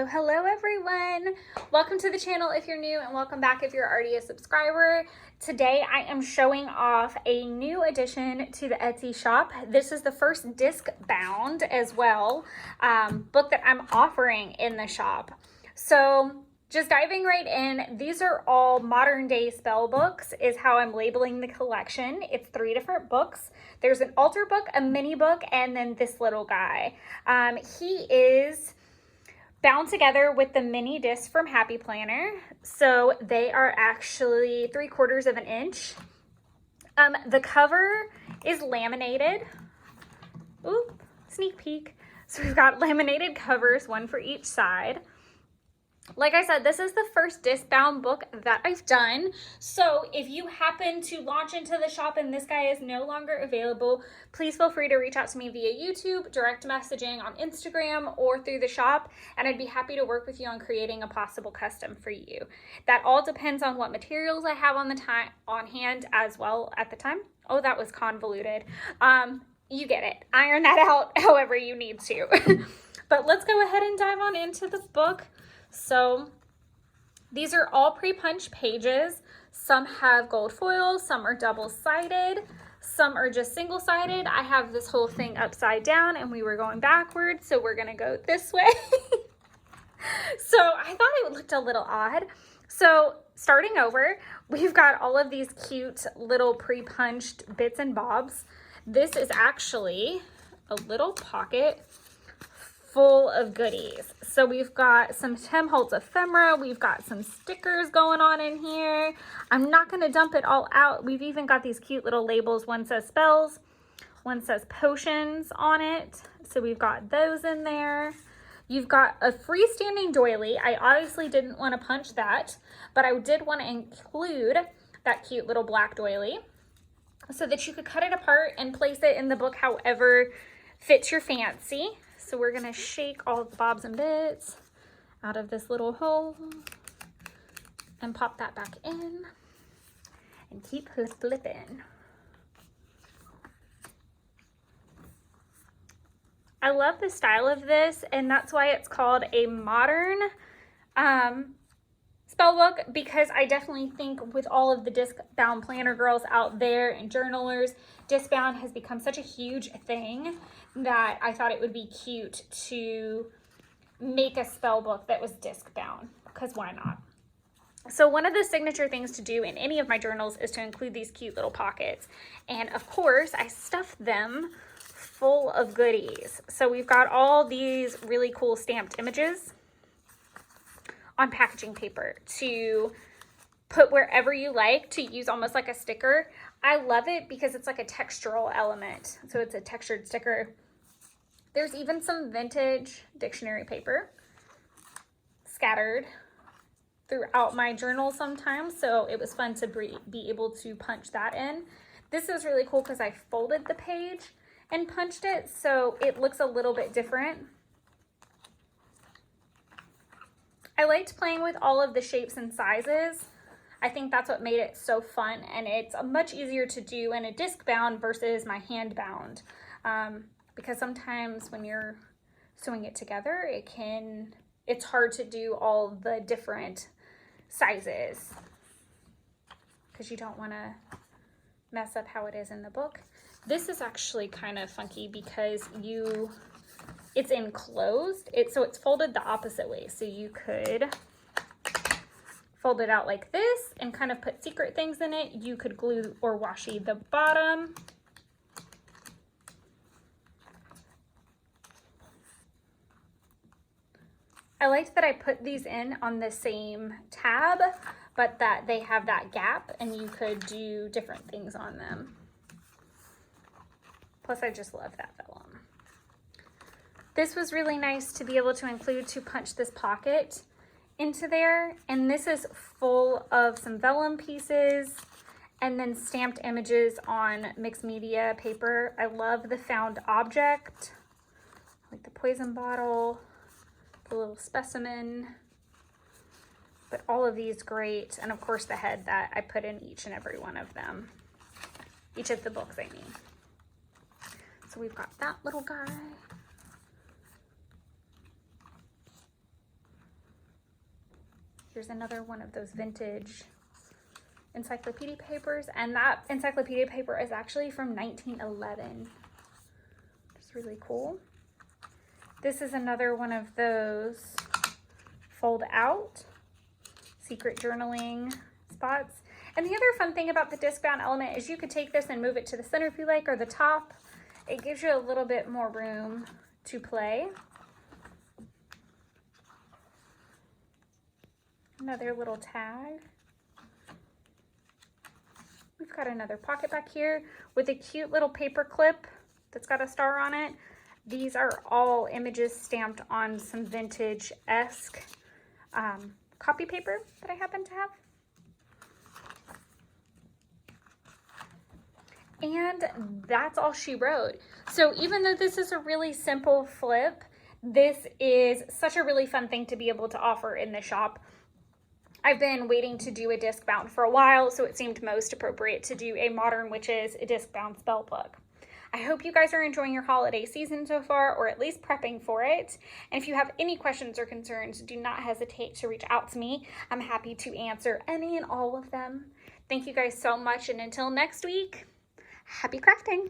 Hello everyone. Welcome to the channel if you're new, and welcome back if you're already a subscriber. Today I am showing off a new addition to the Etsy shop. This is the first disc bound as well book that I'm offering in the shop. So just diving right in, these are all modern day spell books is how I'm labeling the collection. It's 3 different books. There's an altar book, a mini book, and then this little guy. He is bound together with the mini disc from Happy Planner. So they are actually 3/4 of an inch. The cover is laminated. Ooh, sneak peek. So we've got laminated covers, one for each side. Like I said, this is the first disc bound book that I've done. So if you happen to launch into the shop and this guy is no longer available, please feel free to reach out to me via YouTube, direct messaging on Instagram, or through the shop, and I'd be happy to work with you on creating a possible custom for you. That all depends on what materials I have on hand as well at the time. Oh, that was convoluted. You get it. Iron that out however you need to. But let's go ahead and dive on into the book. So these are all pre-punched pages. Some have gold foil, some are double-sided, some are just single-sided. I have this whole thing upside down and we were going backwards, so we're gonna go this way. So I thought it looked a little odd. So starting over, we've got all of these cute little pre-punched bits and bobs. This is actually a little pocket full of goodies. So we've got some Tim Holtz ephemera, we've got some stickers going on in here. I'm not going to dump it all out. We've even got these cute little labels. One says spells, one says potions on it. So we've got those in there. You've got a freestanding doily. I obviously didn't want to punch that, but I did want to include that cute little black doily so that you could cut it apart and place it in the book however fits your fancy. So we're gonna shake all the bobs and bits out of this little hole and pop that back in and keep flipping. I love the style of this, and that's why it's called a modern spell book, because I definitely think with all of the disc bound planner girls out there and journalers, disc bound has become such a huge thing that I thought it would be cute to make a spell book that was disc bound, because why not? So one of the signature things to do in any of my journals is to include these cute little pockets. And of course, I stuffed them full of goodies. So we've got all these really cool stamped images on packaging paper to put wherever you like, to use almost like a sticker. I love it because it's like a textural element. So it's a textured sticker. There's even some vintage dictionary paper scattered throughout my journal sometimes. So it was fun to be able to punch that in. This is really cool because I folded the page and punched it, so it looks a little bit different. I liked playing with all of the shapes and sizes. I think that's what made it so fun, and it's much easier to do in a disc bound versus my hand bound, because sometimes when you're sewing it together, it's hard to do all the different sizes because you don't want to mess up how it is in the book. This is actually kind of funky because it's enclosed. So it's folded the opposite way. So you could fold it out like this and kind of put secret things in it. You could glue or washi the bottom. I liked that I put these in on the same tab, but that they have that gap and you could do different things on them. Plus, I just love that vellum. This was really nice to be able to include, to punch this pocket into there. And this is full of some vellum pieces and then stamped images on mixed media paper. I love the found object, like the poison bottle, the little specimen, but all of these great. And of course the head that I put in each and every one of them, each of the books I mean. So we've got that little guy. Here's another one of those vintage encyclopedia papers, and that encyclopedia paper is actually from 1911. It's really cool. This is another one of those fold out secret journaling spots. And the other fun thing about the disc bound element is you could take this and move it to the center if you like, or the top. It gives you a little bit more room to play. Another little tag. We've got another pocket back here with a cute little paper clip that's got a star on it. These are all images stamped on some vintage-esque copy paper that I happen to have. And that's all she wrote. So even though this is a really simple flip, this is such a really fun thing to be able to offer in the shop. I've been waiting to do a disc bound for a while, so it seemed most appropriate to do a Modern Witches disc bound spell book. I hope you guys are enjoying your holiday season so far, or at least prepping for it. And if you have any questions or concerns, do not hesitate to reach out to me. I'm happy to answer any and all of them. Thank you guys so much, and until next week, happy crafting!